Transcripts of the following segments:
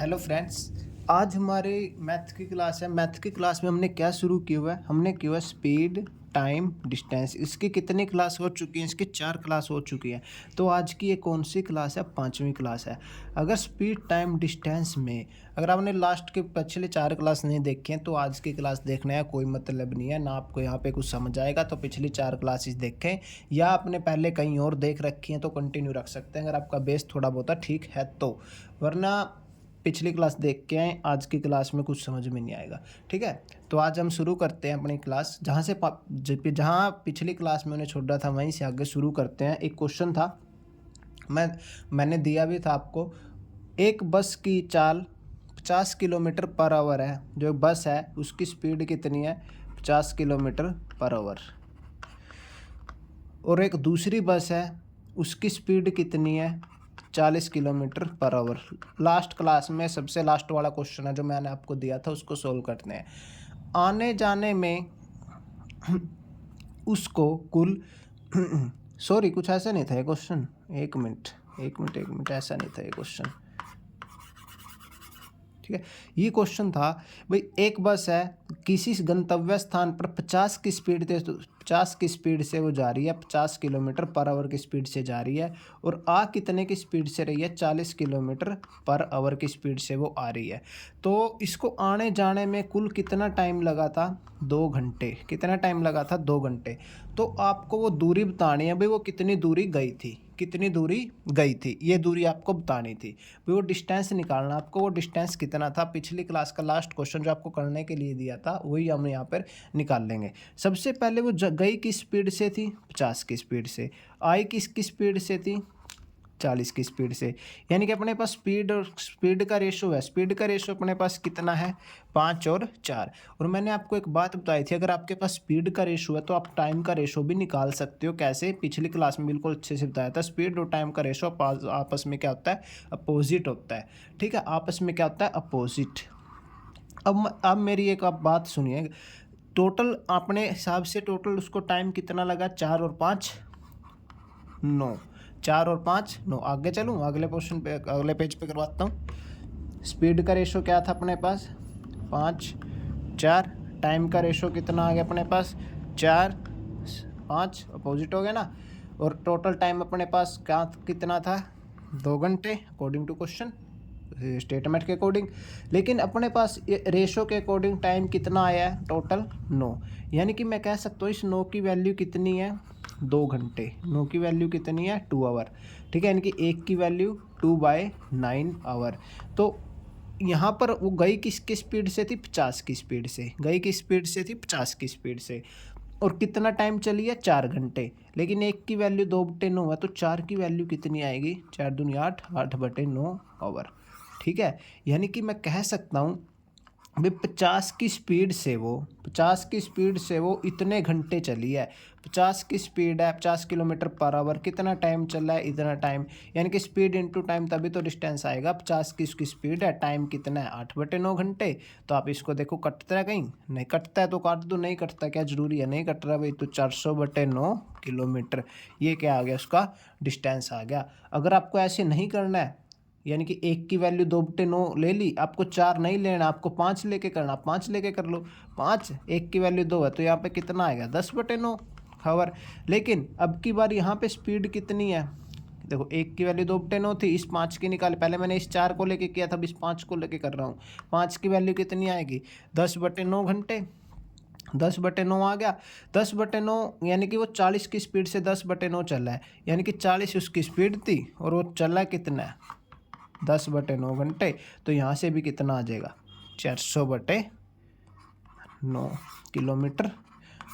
Hello friends. आज हमारे math की क्लास है। मैथ की क्लास में हमने क्या शुरू किया हुआ है? हमने किया हुआ है स्पीड, टाइम, डिस्टेंस। इसकी कितनी क्लास हो चुकी हैं? इसकी 4 क्लास हो चुकी हैं। तो आज की ये कौन सी क्लास है? 5वीं क्लास है। अगर स्पीड, टाइम, डिस्टेंस में अगर आपने लास्ट के पिछले 4 क्लास नहीं देखे हैं तो आज की क्लास देखने का कोई मतलब नहीं है। ना आपको यहाँ पे कुछ समझ आएगा तो पिछली 4 क्लासेस देखें, या आपने पहले कहीं और देख रखी हैं तो कंटिन्यू रख सकते हैं अगर आपका बेस थोड़ा बहुत ठीक है तो। वरना पिछली क्लास देख के आए, आज की क्लास में कुछ समझ में नहीं आएगा। ठीक है, तो आज हम शुरू करते हैं अपनी क्लास। जहाँ पिछली क्लास में उन्हें छोड़ा था वहीं से आगे शुरू करते हैं। एक क्वेश्चन था, मैंने दिया भी था आपको। एक बस की चाल 50 किलोमीटर पर आवर है। जो बस है उसकी स्पीड कितनी है? 50 किलोमीटर पर आवर। और एक दूसरी बस है, उसकी स्पीड कितनी है? 40 kilometre per hour. Last class में सबसे लास्ट वाला क्वेश्चन है जो मैंने आपको दिया था, उसको सोल्व करते हैं। आने जाने में उसको कुल सॉरी, कुछ ऐसा नहीं था ये क्वेश्चन। एक मिनट, ऐसा नहीं था ये क्वेश्चन। ठीक है, ये क्वेश्चन था भाई, एक बस है, किसी गंतव्य स्थान पर 50 की स्पीड से, 50 की स्पीड से वो जा रही है, 50 किलोमीटर पर आवर की स्पीड से जा रही है। और आ कितने की स्पीड से रही है? 40 किलोमीटर पर आवर की स्पीड से वो आ रही है। तो इसको आने जाने में कुल कितना टाइम लगा था? 2 घंटे। कितना टाइम लगा था? 2 घंटे। तो आपको वो दूरी बतानी है भाई, वो कितनी दूरी गई थी, कितनी दूरी गई थी, ये दूरी आपको बतानी थी भाई। वो डिस्टेंस निकालना आपको। वो डिस्टेंस कितना था? पिछली क्लास का लास्ट क्वेश्चन जो आपको करने के लिए दिया था वही हम यहाँ पर निकाल लेंगे। सबसे पहले वो गई किस स्पीड से थी? 50 की स्पीड से। आई किसकी स्पीड से थी? 40 की स्पीड से। यानी कि अपने पास स्पीड और स्पीड का रेशो है। स्पीड का रेशो अपने पास कितना है? 5 और 4। और मैंने आपको एक बात बताई थी, अगर आपके पास स्पीड का रेशो है तो आप टाइम का रेशो भी निकाल सकते हो। कैसे? पिछली क्लास में बिल्कुल अच्छे से बताया था। स्पीड और टाइम का रेशो आपस में क्या होता है? अपोजिट होता है। ठीक है, आपस में क्या होता है? अपोजिट। अब मेरी एक आप बात सुनिए। टोटल अपने हिसाब से टोटल उसको टाइम कितना लगा? 4 और 5 9। 4 और 5 9। आगे चलूँ, अगले क्वेश्चन पे, अगले पेज पे करवाता हूँ। स्पीड का रेशो क्या था अपने पास? 5 4। टाइम का रेशो कितना आ गया अपने पास? 4 5। अपोजिट हो गया ना। और टोटल टाइम अपने पास क्या कितना था? 2 घंटे, अकॉर्डिंग टू क्वेश्चन, स्टेटमेंट के अकॉर्डिंग। लेकिन अपने पास रेशो के अकॉर्डिंग टाइम कितना आया है? टोटल 9। यानी कि मैं कह सकता हूँ इस 9 की वैल्यू कितनी है? 2 घंटे। 9 की वैल्यू कितनी है? 2 आवर। ठीक है, यानी कि 1 की वैल्यू 2/9 आवर। तो यहाँ पर वो गई किसकी स्पीड से थी? 50 की स्पीड से। गई किस स्पीड से थी? 50 की स्पीड से। और कितना टाइम चली है? 4 घंटे। लेकिन 1 की वैल्यू 2/9 है, तो 4 की वैल्यू कितनी आएगी? 4 दूनी 8, 8/9 आवर। ठीक है, यानी कि मैं कह सकता हूँ भाई 50 की स्पीड से वो इतने घंटे चली है। 50 की स्पीड है, 50 किलोमीटर पर आवर। कितना टाइम चला है? इतना टाइम। यानी कि स्पीड इनटू टाइम, तभी तो डिस्टेंस आएगा। 50 की उसकी स्पीड है, टाइम कितना है? 8/9 घंटे। तो आप इसको देखो, कटता है कहीं? नहीं कटता है तो काट दो। नहीं कटता, क्या जरूरी है? नहीं कट रहा भाई, तो 400/9 किलोमीटर। ये क्या आ गया? उसका डिस्टेंस आ गया। अगर आपको ऐसे नहीं करना है, यानी कि 1 की वैल्यू 2/9 ले ली, आपको 4 नहीं लेना, आपको 5 लेके करना, 5 लेके कर लो। 5, 1 की वैल्यू 2 है, तो यहाँ पे कितना आएगा? 10/9 हावर। लेकिन अब की बार यहाँ पे स्पीड कितनी है? देखो, 1 की वैल्यू 2/9 थी, इस 5 की निकाले। पहले मैंने इस 4 को लेके किया था, अब इस 5 को लेके कर रहा हूँ। 5 की वैल्यू कितनी आएगी? 10/9 घंटे। 10/9 आ गया। 10/9 यानी कि वो 40 की स्पीड से 10/9 चला है। यानी कि 40 उसकी स्पीड थी और वो चला कितना है? 10/9 घंटे। तो यहाँ से भी कितना आ जाएगा? 400/9 किलोमीटर।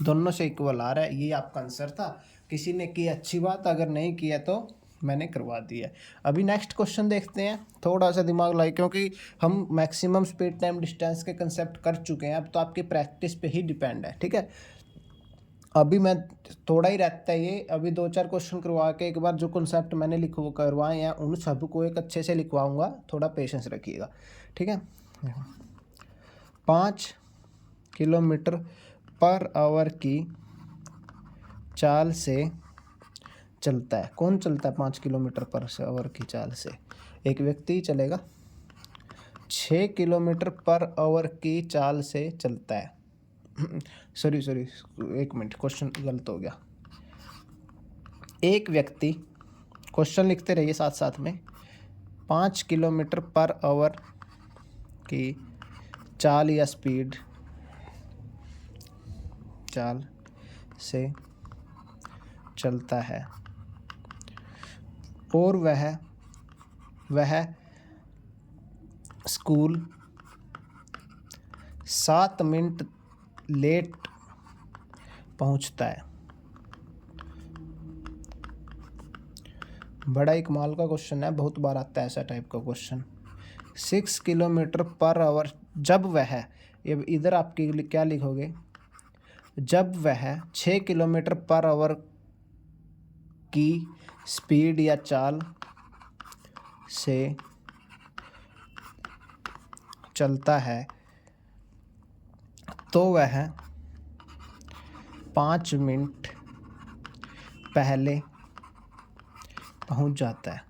दोनों से इक्वल आ रहा है। ये आपका आंसर था। किसी ने की अच्छी बात, अगर नहीं किया तो मैंने करवा दिया। अभी नेक्स्ट क्वेश्चन देखते हैं। थोड़ा सा दिमाग लगाइए, क्योंकि हम मैक्सिमम स्पीड, टाइम, डिस्टेंस के कंसेप्ट कर चुके हैं। अब तो आपकी प्रैक्टिस पे ही डिपेंड है। ठीक है, अभी मैं थोड़ा ही रहता है ये। अभी 2-4 क्वेश्चन करवा के एक बार जो कॉन्सेप्ट मैंने लिखो करवाए हैं उन सबको एक अच्छे से लिखवाऊंगा। थोड़ा पेशेंस रखिएगा। ठीक है, 5 किलोमीटर पर आवर की चाल से चलता है। कौन चलता है 5 किलोमीटर पर आवर की चाल से? एक व्यक्ति ही चलेगा। 6 किलोमीटर पर आवर की चाल से चलता है। सॉरी 1 मिनट, क्वेश्चन गलत हो गया। एक व्यक्ति, क्वेश्चन लिखते रहिए साथ साथ में, 5 किलोमीटर पर आवर की चाल या स्पीड चाल से चलता है और वह स्कूल 7 मिनट लेट पहुंचता है। बड़ा ही कमाल का क्वेश्चन है, बहुत बार आता है ऐसा टाइप का क्वेश्चन। 6 किलोमीटर पर आवर, जब वह, ये इधर आपके क्या लिखोगे, जब वह 6 किलोमीटर पर आवर की स्पीड या चाल से चलता है तो वह 5 मिनट पहले पहुंच जाता है।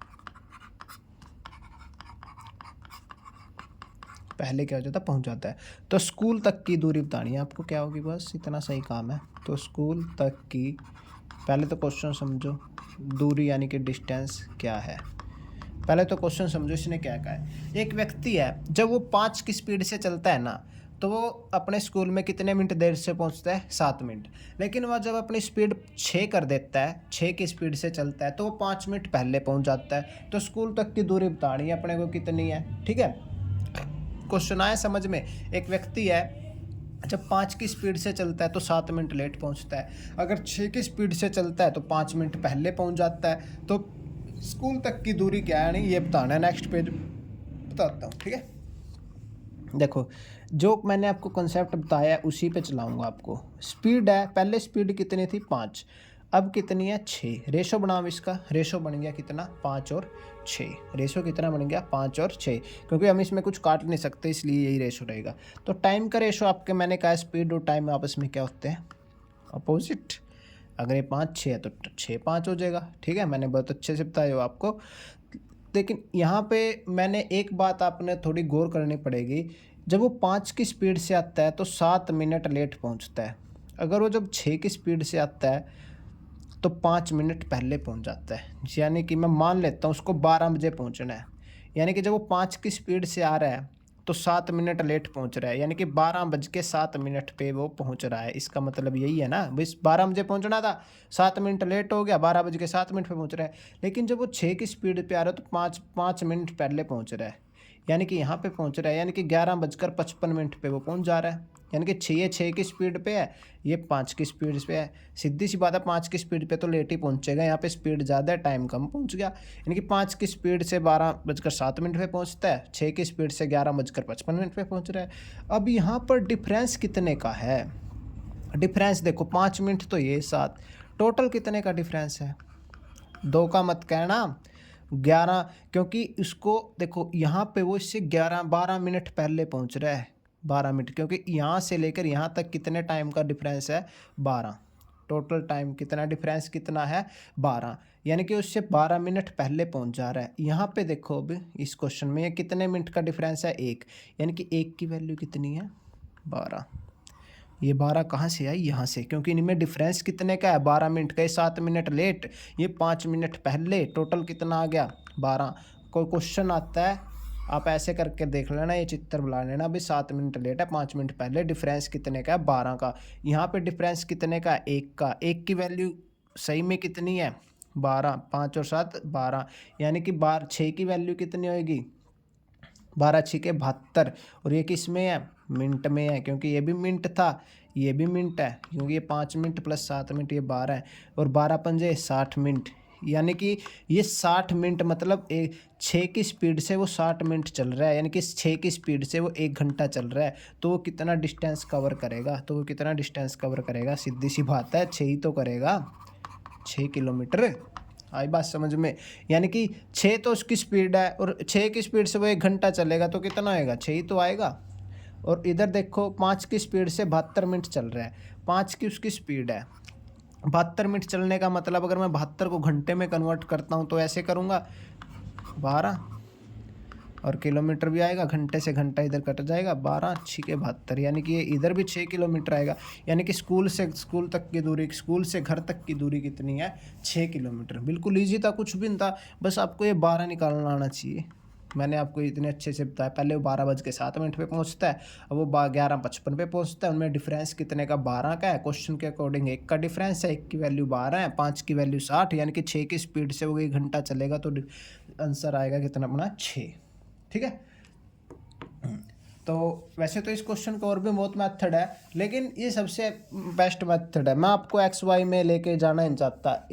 पहले क्या हो जाता है, पहुंच जाता है। तो स्कूल तक की दूरी बतानी है आपको, क्या होगी, बस इतना सही काम है। तो स्कूल तक की, पहले तो क्वेश्चन समझो, दूरी यानी कि डिस्टेंस क्या है। पहले तो क्वेश्चन समझो इसने क्या कहा है। एक व्यक्ति है, जब वो 5 की स्पीड से चलता है ना, तो वो अपने स्कूल में कितने मिनट देर से पहुंचता है, 7 मिनट। लेकिन वह जब अपनी स्पीड 6 कर देता है, 6 की स्पीड से चलता है, तो वो 5 मिनट पहले पहुंच जाता है। तो स्कूल तक की दूरी बतानी है अपने को कितनी है, ठीक है। क्वेश्चन आया समझ में। एक व्यक्ति है, जब 5 की स्पीड से चलता है तो 7 मिनट लेट पहुंचता है। अगर 6 की स्पीड से चलता है तो 5 मिनट पहले पहुंच जाता है। तो स्कूल तक की दूरी क्या है, नहीं ये बताना है। नेक्स्ट पेज बताता हूँ, ठीक है। देखो, जो मैंने आपको कॉन्सेप्ट बताया है उसी पे चलाऊंगा आपको। स्पीड है, पहले स्पीड कितनी थी, 5, अब कितनी है, 6। रेशो बनाओ इसका, रेशो बन गया कितना, 5 और 6। रेशो कितना बन गया, 5 और 6, क्योंकि हम इसमें कुछ काट नहीं सकते, इसलिए यही रेशो रहेगा। तो टाइम का रेशो आपके, मैंने कहा स्पीड और टाइम आपस में क्या होते हैं, अपोजिट। अगर ये 5 6 है तो 6 5 हो जाएगा, ठीक है। मैंने बहुत अच्छे से बताया हो आपको। लेकिन यहाँ पे मैंने एक बात आपने थोड़ी गौर करनी पड़ेगी। जब वो 5 की स्पीड से आता है तो 7 मिनट लेट पहुँचता है। अगर वो जब 6 की स्पीड से आता है तो 5 मिनट पहले पहुँच जाता है। यानी कि मैं मान लेता हूँ उसको 12 बजे पहुँचना है, यानी कि जब वो 5 की स्पीड से आ रहा है तो 7 मिनट लेट पहुँच रहा है, यानी कि 12:07 पे वो पहुँच रहा है। इसका मतलब यही है ना, बस 12 बजे पहुँचना था, 7 मिनट लेट हो गया, 12:07 पे पहुँच रहा है। लेकिन जब वो 6 की स्पीड पे आ रहा है तो 5 मिनट पहले पहुँच रहा है, यानी कि यहाँ पे पहुँच रहा है, यानी कि 11:55 पे वो पहुँच जा रहा है। यानी कि 6 की स्पीड पे है, ये 5 की स्पीड पे है। सीधी सी बात है, 5 की स्पीड पे तो लेट ही पहुँचेगा, यहाँ पे स्पीड ज़्यादा है, टाइम कम पहुँच गया। यानी कि 5 की स्पीड से 12:07 पे पहुँचता है, 6 की स्पीड से 11:55 पे पहुँच रहा है। अब यहाँ पर डिफरेंस कितने का है, डिफरेंस देखो, 5 मिनट तो ये 7, टोटल कितने का डिफरेंस है, 2 का मत कहना, 11, क्योंकि इसको देखो यहाँ पे वो इससे 12 मिनट पहले पहुँच रहा है, 12 मिनट, क्योंकि यहाँ से लेकर यहाँ तक कितने टाइम का डिफरेंस है, 12। टोटल टाइम कितना डिफरेंस कितना है, 12, यानी कि उससे 12 मिनट पहले पहुँच जा रहा है। यहाँ पे देखो अब इस क्वेश्चन में ये कितने मिनट का डिफरेंस है, 1, यानी कि 1 की वैल्यू कितनी है, 12। ये 12 कहाँ से आई, यहाँ से, क्योंकि इनमें डिफरेंस कितने का है, 12 मिनट का। 7 मिनट लेट, ये 5 मिनट पहले, टोटल कितना आ गया, 12। कोई क्वेश्चन आता है आप ऐसे करके देख लेना, ये चित्र बुला लेना, अभी 7 मिनट लेट है, 5 मिनट पहले, डिफरेंस कितने का है, 12 का। यहाँ पे डिफरेंस कितने का है, 1 का। 1 की वैल्यू सही में कितनी है, 12, 5 और 7 12, यानी कि 6 की वैल्यू कितनी होगी, 12 6 72, और ये किस में है, मिनट में है, क्योंकि ये भी मिनट था, ये भी मिनट है, क्योंकि ये 5 मिनट प्लस 7 मिनट, ये 12 है, और 12 पंजे 60 मिनट, यानी कि ये 60 मिनट, मतलब 6 की स्पीड से वो 60 मिनट चल रहा है, यानी कि 6 की स्पीड से वो 1 घंटा चल रहा है। तो वो कितना डिस्टेंस कवर करेगा, तो वो कितना डिस्टेंस कवर करेगा, सीधी सी बात है, 6 ही तो करेगा, 6 किलोमीटर। आई बात समझ में, यानी कि 6 तो उसकी स्पीड है, और 6 की स्पीड से वो 1 घंटा चलेगा, तो कितना आएगा, 6 ही तो आएगा। और इधर देखो 5 की स्पीड से 72 मिनट चल रहा है, 5 की उसकी स्पीड है, 72 मिनट चलने का मतलब अगर मैं 72 को घंटे में कन्वर्ट करता हूँ तो ऐसे करूँगा, 12 और किलोमीटर भी आएगा, घंटे से घंटा इधर कट जाएगा, 12 6 72, यानी कि ये इधर भी 6 किलोमीटर आएगा। यानी कि स्कूल से स्कूल तक की दूरी, स्कूल से घर तक की दूरी कितनी है, 6 किलोमीटर। बिल्कुल ईजी था, कुछ भी नहीं था, बस आपको ये 12 निकालना आना चाहिए। मैंने आपको इतने अच्छे से बताया। पहले वो 12:07 पे पहुंचता है, अब वो 11:55 पे पहुंचता है। उनमें डिफरेंस कितने का, 12 का है। क्वेश्चन के अकॉर्डिंग 1 का डिफरेंस है, 1 की वैल्यू 12 है, 5 की वैल्यू 60, यानी कि 6 की स्पीड से वो 1 घंटा चलेगा, तो आंसर आएगा कितना अपना, 6। ठीक है। तो वैसे तो इस क्वेश्चन का और भी बहुत मेथड है, लेकिन ये सबसे बेस्ट मेथड है। मैं आपको एक्स वाई में लेके जाना नहीं चाहता।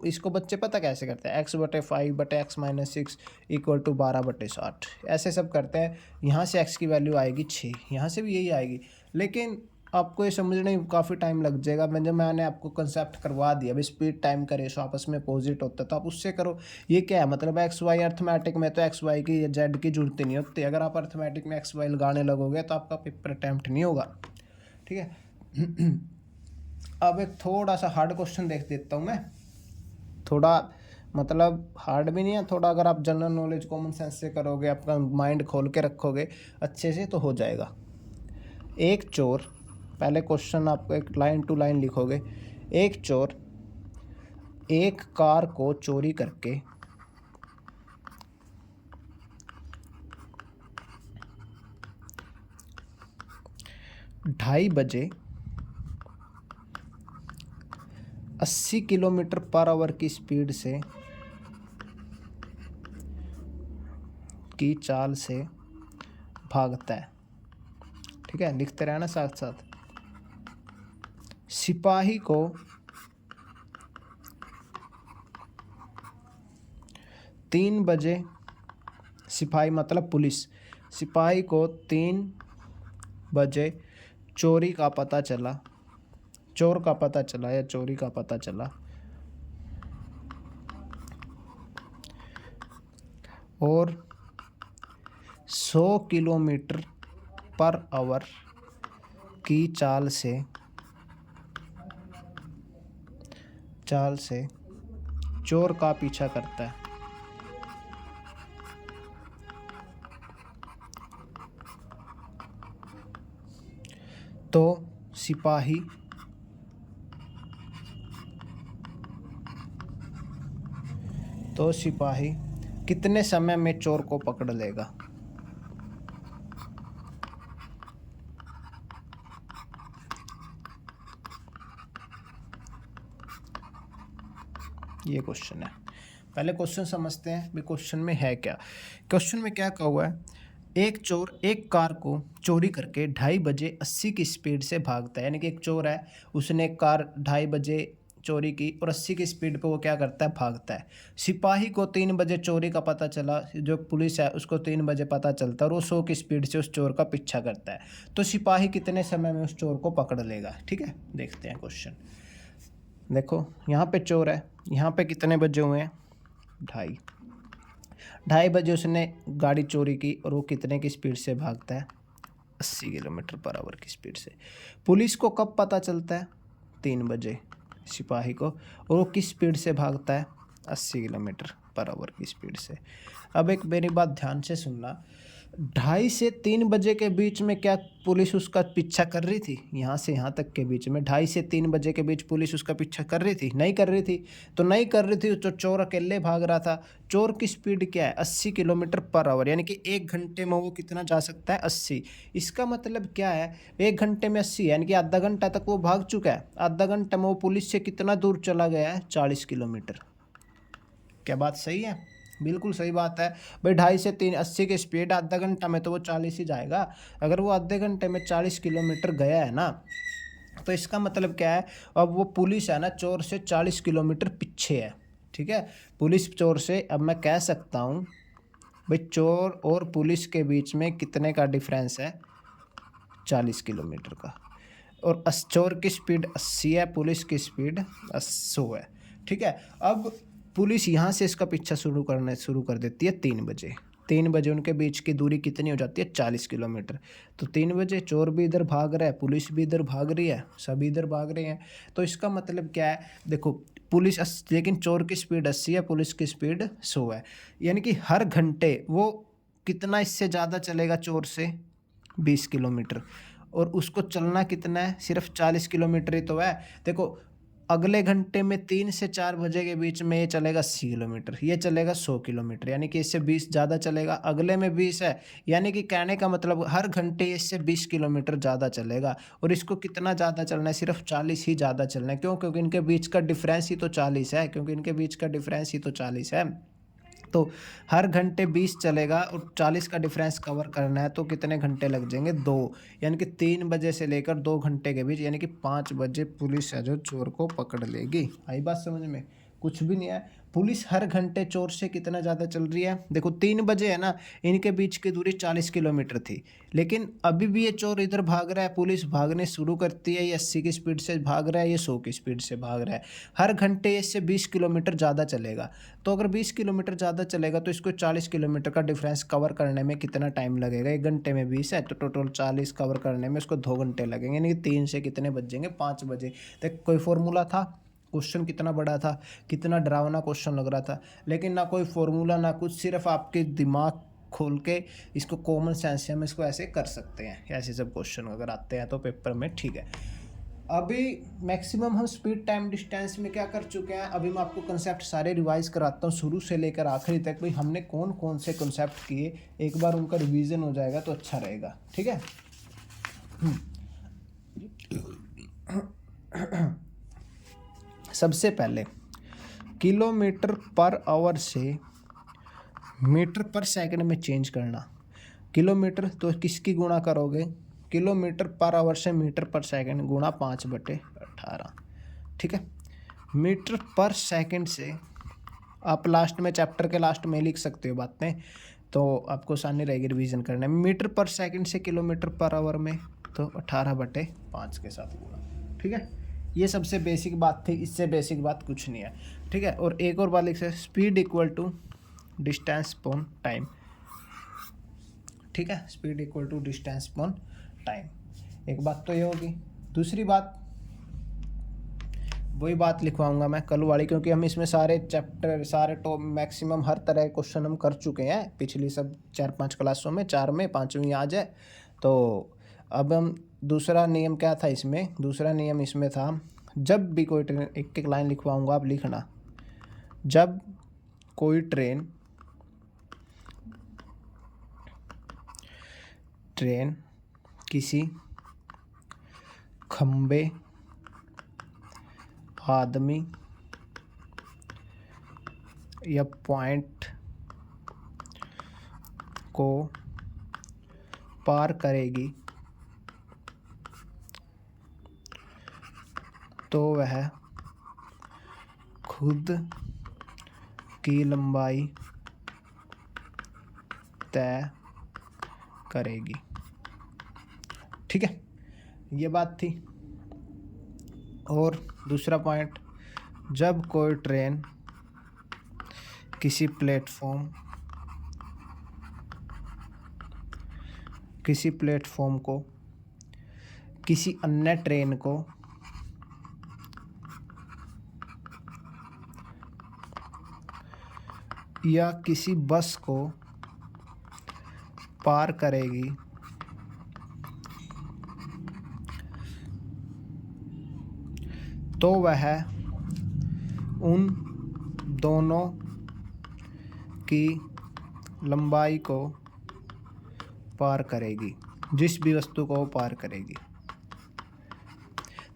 इसको बच्चे पता कैसे करते हैं, x/5/x-6 = 12/60, ऐसे सब करते हैं। यहाँ से x की वैल्यू आएगी 6, यहाँ से भी यही आएगी, लेकिन आपको ये समझने में काफ़ी टाइम लग जाएगा। मैंने आपको कंसेप्ट करवा दिया। अभी स्पीड टाइम का रेशो आपस में अपोजिट होता है, तो आप उससे करो। ये क्या है, मतलब एक्स वाई, अर्थमेटिक में तो एक्स वाई की या जेड की जरूरत नहीं होती। अगर आप अर्थमेटिक में एक्स वाई लगाने लगोगे तो आपका पेपर अटैम्प्ट नहीं होगा। ठीक है। अब एक थोड़ा सा हार्ड क्वेश्चन देख देता हूँ मैं। थोड़ा मतलब हार्ड भी नहीं है, थोड़ा अगर आप जनरल नॉलेज कॉमन सेंस से करोगे, अपना माइंड खोल के रखोगे अच्छे से, तो हो जाएगा। एक चोर, पहले क्वेश्चन आपको एक लाइन टू लाइन लिखोगे। एक चोर एक कार को चोरी करके 2:30 बजे 80 किलोमीटर पर आवर की स्पीड से की चाल से भागता है। ठीक है, लिखते रहना साथ साथ। सिपाही को 3 बजे, सिपाही मतलब पुलिस, सिपाही को 3 बजे चोरी का पता चला, चोर का पता चला या चोरी का पता चला, और 100 किलोमीटर पर आवर की चाल से चोर का पीछा करता है। तो सिपाही कितने समय में चोर को पकड़ लेगा? ये क्वेश्चन है। पहले क्वेश्चन समझते हैं भी क्वेश्चन में है क्या। क्वेश्चन में क्या कहा हुआ है, एक चोर एक कार को चोरी करके 2:30 बजे 80 की स्पीड से भागता है। यानी कि एक चोर है, उसने एक कार 2:30 बजे चोरी की और 80 की स्पीड पे वो क्या करता है, भागता है। सिपाही को 3 बजे चोरी का पता चला, जो पुलिस है उसको 3 बजे पता चलता है और वो 100 की स्पीड से उस चोर का पीछा करता है। तो सिपाही कितने समय में उस चोर को पकड़ लेगा? ठीक है, देखते हैं क्वेश्चन। देखो यहाँ पे चोर है, यहाँ पे कितने बजे हुए हैं, 2:30 बजे उसने गाड़ी चोरी की और वो कितने की स्पीड से भागता है, 80 किलोमीटर पर आवर की स्पीड से। पुलिस को कब पता चलता है, 3 बजे सिपाही को, और वो किस स्पीड से भागता है, 80 किलोमीटर पर आवर की स्पीड से। अब एक मेरी बात ध्यान से सुनना, 2:30 से 3 बजे के बीच में क्या पुलिस उसका पीछा कर रही थी? यहाँ से यहाँ तक के बीच में 2:30 से 3 बजे के बीच पुलिस उसका पीछा कर रही थी? नहीं कर रही थी। तो नहीं कर रही थी तो चोर अकेले भाग रहा था। चोर की स्पीड क्या है, 80 किलोमीटर पर आवर, यानी कि 1 घंटे में वो कितना जा सकता है, 80। इसका मतलब क्या है, 1 घंटे में 80 यानी कि आधा घंटा तक वो भाग चुका है। आधा घंटा में वो पुलिस से कितना दूर चला गया है, 40 किलोमीटर। क्या बात सही है? बिल्कुल सही बात है भाई। 2:30 से 3, 80 की स्पीड, आधा घंटा में तो वो 40 ही जाएगा। अगर वो आधे घंटे में 40 किलोमीटर गया है ना, तो इसका मतलब क्या है, अब वो पुलिस है ना चोर से 40 किलोमीटर पीछे है। ठीक है, पुलिस चोर से, अब मैं कह सकता हूँ भाई चोर और पुलिस के बीच में कितने का डिफरेंस है, 40 किलोमीटर का। और चोर की स्पीड 80 है, पुलिस की स्पीड 100 है। ठीक है, अब पुलिस यहाँ से इसका पीछा शुरू कर देती है 3 बजे। 3 बजे उनके बीच की दूरी कितनी हो जाती है, 40 किलोमीटर। तो 3 बजे चोर भी इधर भाग रहा है, पुलिस भी इधर भाग रही है, सभी इधर भाग रहे हैं। तो इसका मतलब क्या है, देखो पुलिस लेकिन चोर की स्पीड 80 है, पुलिस की स्पीड 100 है। यानी कि हर घंटे वो कितना इससे ज़्यादा चलेगा चोर से, 20 किलोमीटर, और उसको चलना कितना है, सिर्फ 40 किलोमीटर ही तो है। देखो अगले घंटे में 3 से 4 बजे के बीच में ये चलेगा 80 किलोमीटर, ये चलेगा 100 किलोमीटर, यानी कि इससे 20 ज़्यादा चलेगा। अगले में 20 है, यानी कि कहने का मतलब हर घंटे इससे 20 किलोमीटर ज़्यादा चलेगा। और इसको कितना ज़्यादा चलना है, सिर्फ 40 ही ज़्यादा चलना है। क्यों? क्योंकि इनके बीच का डिफरेंस ही तो 40 है, क्योंकि इनके बीच का डिफरेंस ही तो 40 है। तो हर घंटे 20 चलेगा और 40 का डिफरेंस कवर करना है, तो कितने घंटे लग जाएंगे, 2, यानी कि 3 बजे से लेकर 2 घंटे के बीच, यानी कि 5 बजे पुलिस है जो चोर को पकड़ लेगी। आई बात समझ में? कुछ भी नहीं है। पुलिस हर घंटे चोर से कितना ज़्यादा चल रही है, देखो 3 बजे है ना, इनके बीच की दूरी 40 किलोमीटर थी, लेकिन अभी भी ये चोर इधर भाग रहा है, पुलिस भागने शुरू करती है, ये 80 की स्पीड से भाग रहा है, ये 100 की स्पीड से भाग रहा है। हर घंटे इससे 20 किलोमीटर ज़्यादा चलेगा। तो अगर 20 किलोमीटर ज़्यादा चलेगा तो इसको 40 किलोमीटर का डिफरेंस कवर करने में कितना टाइम लगेगा, 1 घंटे में 20 है तो टोटल 40 कवर करने में इसको 2 घंटे लगेंगे, यानी कि 3 से कितने बज जाएंगे, 5 बजे। तो कोई फॉर्मूला था, क्वेश्चन कितना बड़ा था, कितना डरावना क्वेश्चन लग रहा था, लेकिन ना कोई फॉर्मूला ना कुछ, सिर्फ आपके दिमाग खोल के इसको कॉमन सेंस से हम इसको ऐसे कर सकते हैं। ऐसे सब क्वेश्चन अगर आते हैं तो पेपर में, ठीक है। अभी मैक्सिमम हम स्पीड टाइम डिस्टेंस में क्या कर चुके हैं, अभी मैं आपको कंसेप्ट सारे रिवाइज कराता हूँ शुरू से लेकर आखिरी तक, भाई हमने कौन कौन से कंसेप्ट किए, एक बार उनका रिवीजन हो जाएगा तो अच्छा रहेगा, ठीक है। सबसे पहले किलोमीटर पर आवर से मीटर पर सेकंड में चेंज करना। किलोमीटर तो किसकी गुणा करोगे, किलोमीटर पर आवर से मीटर पर सेकंड गुणा 5/18, ठीक है। मीटर पर सेकंड से आप लास्ट में चैप्टर के लास्ट में लिख सकते हो बातें, तो आपको आसानी रहेगी रिवीजन करने में। मीटर पर सेकंड से किलोमीटर पर आवर में तो 18/5 के साथ गुणा, ठीक है। ये सबसे बेसिक बात थी, इससे बेसिक बात कुछ नहीं है, ठीक है। और एक और बात लिख सकते, speed equal to distance upon time, ठीक है। Speed equal to distance upon time, एक बात तो ये होगी। दूसरी बात, वही बात लिखवाऊंगा मैं कल वाली, क्योंकि हम इसमें सारे चैप्टर, सारे टॉप मैक्सिमम हर तरह के क्वेश्चन हम कर चुके हैं पिछली सब 4-5 क्लासों में, 4 में 5वीं आज है। तो अब हम दूसरा नियम क्या था इसमें, दूसरा नियम इसमें था, जब भी कोई ट्रेन, एक एक लाइन लिखवाऊंगा आप लिखना, जब कोई ट्रेन किसी खंबे, आदमी या पॉइंट को पार करेगी तो वह खुद की लंबाई तय करेगी, ठीक है। ये बात थी। और दूसरा पॉइंट, जब कोई ट्रेन किसी प्लेटफॉर्म को किसी अन्य ट्रेन को या किसी बस को पार करेगी तो वह उन दोनों की लंबाई को पार करेगी, जिस भी वस्तु को वो पार करेगी।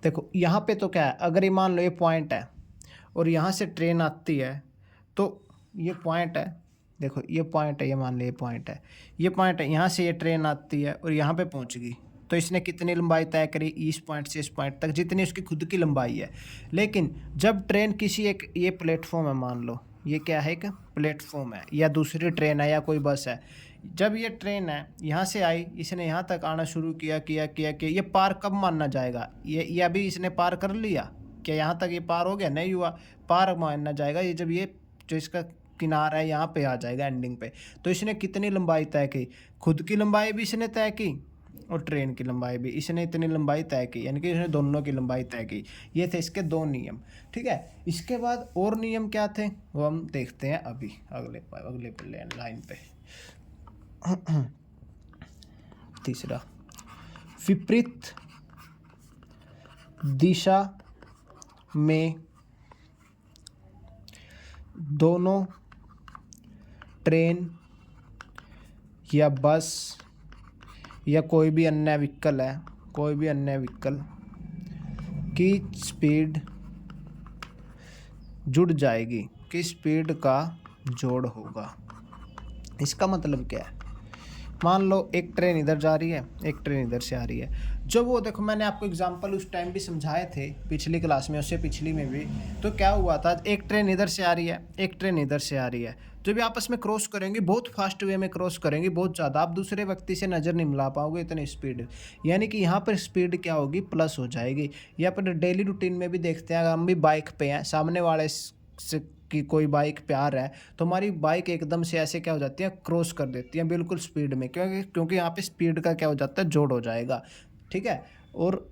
देखो यहाँ पे तो क्या है, अगर ये मान लो ये पॉइंट है और यहाँ से ट्रेन आती है, तो ये पॉइंट है, देखो ये पॉइंट है, ये मान लो ये पॉइंट है, ये पॉइंट है, यहाँ से ये ट्रेन आती है और यहाँ पे पहुँच गई, तो इसने कितनी लंबाई तय करी, इस पॉइंट से इस पॉइंट तक, जितनी उसकी खुद की लंबाई है। लेकिन जब ट्रेन किसी एक, ये प्लेटफॉर्म है, मान लो ये क्या है, एक प्लेटफॉर्म है या दूसरी ट्रेन है या कोई बस है, जब ये ट्रेन है यहाँ से आई, इसने यहाँ तक आना शुरू किया, ये पार कब मानना जाएगा, ये अभी इसने पार कर लिया क्या, यहाँ तक ये पार हो गया, नहीं हुआ, पार मानना जाएगा ये जब ये जो इसका किनारा है यहाँ पे आ जाएगा एंडिंग पे। तो इसने कितनी लंबाई तय की, खुद की लंबाई भी इसने तय की और ट्रेन की लंबाई भी, इसने इतनी लंबाई तय की, यानी कि इसने दोनों की लंबाई तय की। ये थे इसके 2 नियम, ठीक है। इसके बाद और नियम क्या थे वो हम देखते हैं अभी अगले लाइन पे। तीसरा, विपरीत दिशा में दोनों ट्रेन या बस या कोई भी अन्य व्हीकल है, कोई भी अन्य व्हीकल की स्पीड जुड़ जाएगी, कि स्पीड का जोड़ होगा। इसका मतलब क्या है? मान लो एक ट्रेन इधर जा रही है, एक ट्रेन इधर से आ रही है। जो वो देखो, मैंने आपको एग्जांपल उस टाइम भी समझाए थे पिछली क्लास में, उससे पिछली में भी। तो क्या हुआ था, एक ट्रेन इधर से आ रही है, एक ट्रेन इधर से आ रही है। जो भी आपस में क्रॉस करेंगे, बहुत फास्ट वे में क्रॉस करेंगे, बहुत ज़्यादा, आप दूसरे व्यक्ति से नज़र नहीं मिला पाओगे, इतनी स्पीड। यानी कि यहाँ पर स्पीड क्या होगी, प्लस हो जाएगी। या पर डेली रूटीन में भी देखते हैं, अगर हम भी बाइक पे हैं, सामने वाले से कि कोई बाइक पे आ रहा है, तो हमारी बाइक एकदम से ऐसे क्या हो जाती है, क्रॉस कर देती है बिल्कुल स्पीड में, क्योंकि यहाँ पे स्पीड का क्या हो जाता है, जोड़ हो जाएगा। ठीक है। और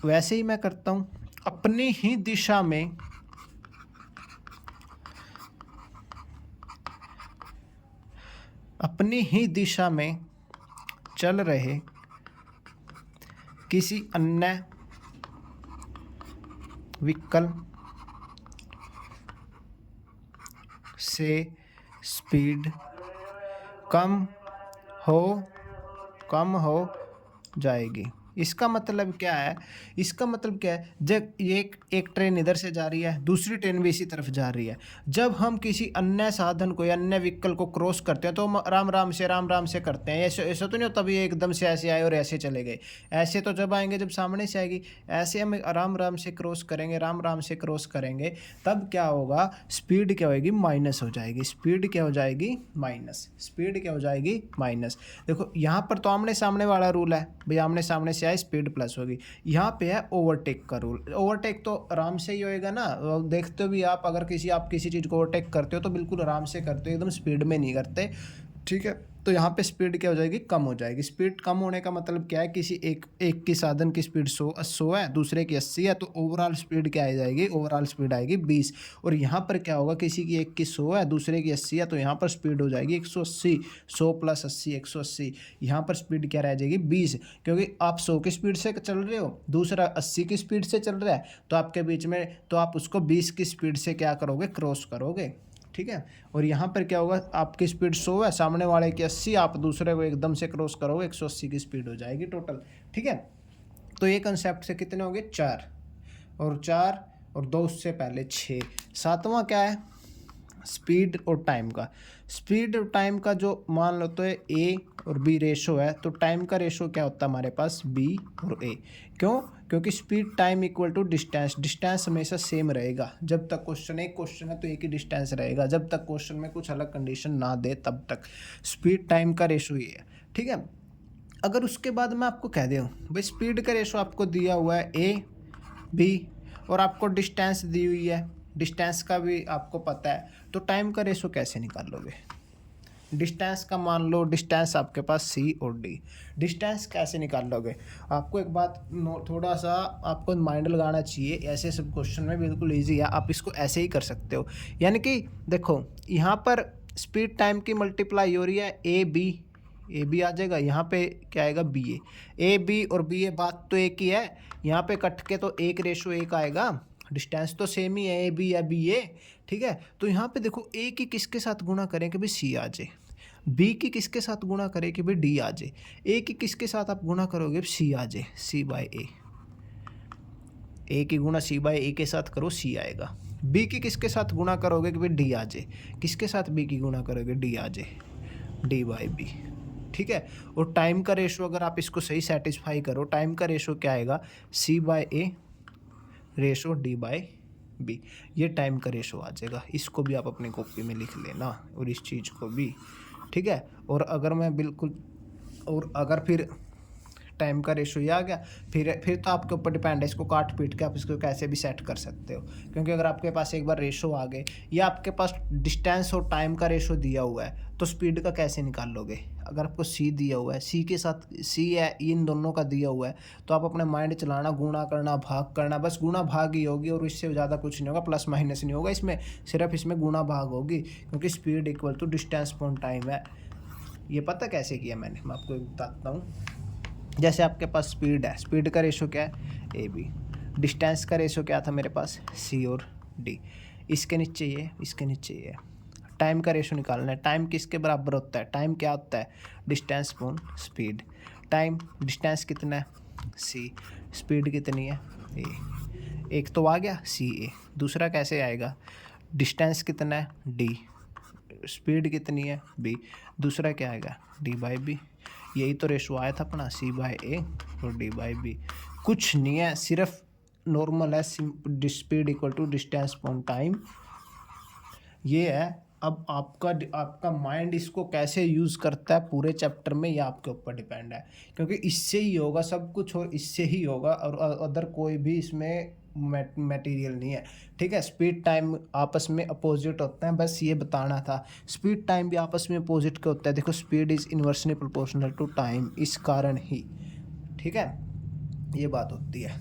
वैसे ही मैं करता हूँ, अपनी ही दिशा में चल रहे किसी अन्य व्हीकल से स्पीड कम हो जाएगी। इसका मतलब क्या है? इसका मतलब क्या है, जब एक ट्रेन इधर से जा रही है, दूसरी ट्रेन भी इसी तरफ जा रही है। जब हम किसी अन्य साधन को या अन्य व्हीकल को क्रॉस करते हैं, तो हम राम राम से करते हैं। ऐसे ऐसा तो नहीं होता भी एकदम से ऐसे आए और ऐसे चले गए। ऐसे तो जब आएंगे, जब सामने से आएगी, ऐसे हम राम राम से क्रॉस करेंगे, राम राम से क्रॉस करेंगे। तब क्या होगा, स्पीड क्या होगी, माइनस हो जाएगी। स्पीड क्या हो जाएगी, माइनस। स्पीड क्या हो जाएगी, माइनस। देखो यहाँ पर तो आमने सामने वाला रूल है भाई, आमने सामने से आए स्पीड प्लस होगी। यहाँ पे है ओवरटेक का रूल। ओवरटेक तो आराम से ही होएगा ना, देखते हो भी आप, अगर आप किसी चीज़ को ओवरटेक करते हो तो बिल्कुल आराम से करते हो, एकदम स्पीड में नहीं करते। ठीक है। तो यहाँ पे स्पीड क्या हो जाएगी, कम हो जाएगी। स्पीड कम होने का मतलब क्या है, किसी एक की साधन की स्पीड 100 है, दूसरे की 80 है, तो ओवरऑल स्पीड क्या आ जाएगी, ओवरऑल स्पीड आएगी 20। और यहाँ पर क्या होगा, किसी की एक की 100 है, दूसरे की 80 है, तो यहाँ पर स्पीड हो जाएगी 180। 100 + 80 180। यहाँ पर स्पीड क्या रह जाएगी, 20। क्योंकि आप 100 की स्पीड से चल रहे हो, दूसरा 80 की स्पीड से चल रहा है, तो आपके बीच में, तो आप उसको 20 की स्पीड से क्या करोगे, क्रॉस करोगे। ठीक है। और यहाँ पर क्या होगा, आपकी स्पीड 100 है, सामने वाले की 80, आप दूसरे को एकदम से क्रॉस करोगे, 180 की स्पीड हो जाएगी टोटल। ठीक है। तो ये कंसेप्ट से कितने हो गए, 4 और 4 और 2 उससे पहले 6। सातवां क्या है, स्पीड और टाइम का। स्पीड और टाइम का जो मान लो तो ए और बी रेशो है, तो टाइम का रेशो क्या होता है हमारे पास, बी और ए। क्यों? क्योंकि speed time equal to distance. Distance हमेशा सेम रहेगा, जब तक एक क्वेश्चन है तो एक ही डिस्टेंस रहेगा, जब तक क्वेश्चन में कुछ अलग कंडीशन ना दे तब तक। स्पीड टाइम का रेशो ये है। ठीक है। अगर उसके बाद मैं आपको कह दूँ भाई, स्पीड का रेशो आपको दिया हुआ है ए बी, और आपको डिस्टेंस दी हुई है, डिस्टेंस का भी आपको पता है, तो टाइम का रेशो कैसे निकालोगे? डिस्टेंस का मान लो, डिस्टेंस आपके पास सी और डी, डिस्टेंस कैसे निकाल लोगे? आपको एक बात थोड़ा सा आपको माइंड लगाना चाहिए, ऐसे सब क्वेश्चन में बिल्कुल इजी है, आप इसको ऐसे ही कर सकते हो। यानी कि देखो, यहाँ पर स्पीड टाइम की मल्टीप्लाई हो रही है, ए बी आ जाएगा, यहाँ पे क्या आएगा, बी ए बी और बी ए, बात तो एक ही है। यहाँ पे कट के तो 1:1 आएगा, डिस्टेंस तो सेम ही है, ए बी या बी ए। ठीक है। तो यहाँ पे देखो, ए की किसके साथ गुणा करें कि भाई सी आ जाए, बी की किसके साथ गुणा करें कि भाई डी आ जाए, ए की किसके साथ आप गुणा करोगे, सी आ जाए, सी/ए। ए की गुणा सी/ए के साथ करो, सी आएगा। बी की किसके साथ गुणा करोगे कि भाई डी आ जाए, किसके साथ बी की गुणा करोगे, डी आ जाए, डी/बी। ठीक है। और टाइम का रेशो अगर आप इसको सही सेटिस्फाई करो, टाइम का रेशो क्या आएगा, सी/ए रेशो डी/बी, ये टाइम का रेशो आ जाएगा। इसको भी आप अपनी कॉपी में लिख लेना, और इस चीज़ को भी। ठीक है। और अगर फिर टाइम का रेशो ये आ गया, फिर तो आपके ऊपर डिपेंड है, इसको काट पीट के आप इसको कैसे भी सेट कर सकते हो। क्योंकि अगर आपके पास एक बार रेशो आ गए, या आपके पास डिस्टेंस और टाइम का रेशो दिया हुआ है, तो स्पीड का कैसे निकाल लोगे? अगर आपको सी दिया हुआ है, सी के साथ सी है, इन दोनों का दिया हुआ है, तो आप अपने माइंड चलाना, गुणा करना, भाग करना, बस गुणा भाग ही होगी, और इससे ज़्यादा कुछ नहीं होगा, प्लस माइनस नहीं होगा इसमें, सिर्फ इसमें गुणा भाग होगी, क्योंकि speed equal to distance upon time है। ये पता कैसे किया मैंने, मैं आपको बताता हूँ। जैसे आपके पास स्पीड है, स्पीड का रेशो क्या है ए बी, डिस्टेंस का रेशो क्या था मेरे पास सी और डी, इसके नीचे ये, इसके नीचे ये। टाइम का रेशो निकालना है, टाइम किसके बराबर होता है, टाइम क्या होता है distance upon speed. Time distance कितना है सी, स्पीड कितनी है ए, एक तो आ गया सी ए, दूसरा कैसे आएगा डिस्टेंस कितना है डी, स्पीड कितनी है बी, दूसरा क्या आएगा डी बाई बी। यही तो रेशो आया था अपना सी बाई ए और डी बाई बी। कुछ नहीं है, सिर्फ नॉर्मल है, speed equal to distance upon time, ये है। अब आपका माइंड इसको कैसे यूज़ करता है पूरे चैप्टर में, ये आपके ऊपर डिपेंड है, क्योंकि इससे ही होगा सब कुछ और इससे ही होगा, और अदर कोई भी इसमें मटेरियल नहीं है। ठीक है, स्पीड टाइम आपस में अपोजिट होते हैं, बस ये बताना था। स्पीड टाइम भी आपस में अपोजिट के होता है, देखो speed is inversely proportional to time, इस कारण ही। ठीक है, ये बात होती है।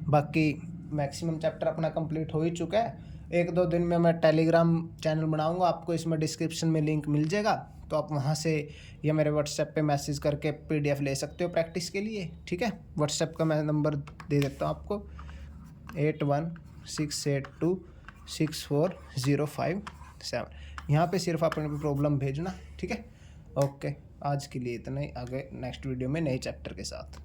बाकी मैक्सिमम चैप्टर अपना कंप्लीट हो ही चुका है। एक दो दिन में मैं टेलीग्राम चैनल बनाऊंगा, आपको इसमें डिस्क्रिप्शन में लिंक मिल जाएगा, तो आप वहाँ से या मेरे व्हाट्सएप पे मैसेज करके PDF ले सकते हो प्रैक्टिस के लिए। ठीक है, व्हाट्सएप का मैं नंबर दे देता हूँ आपको 8168264057। यहाँ पे सिर्फ अपने प्रॉब्लम भेजना। ठीक है, ओके, आज के लिए इतना ही, आगे नेक्स्ट वीडियो में नए चैप्टर के साथ।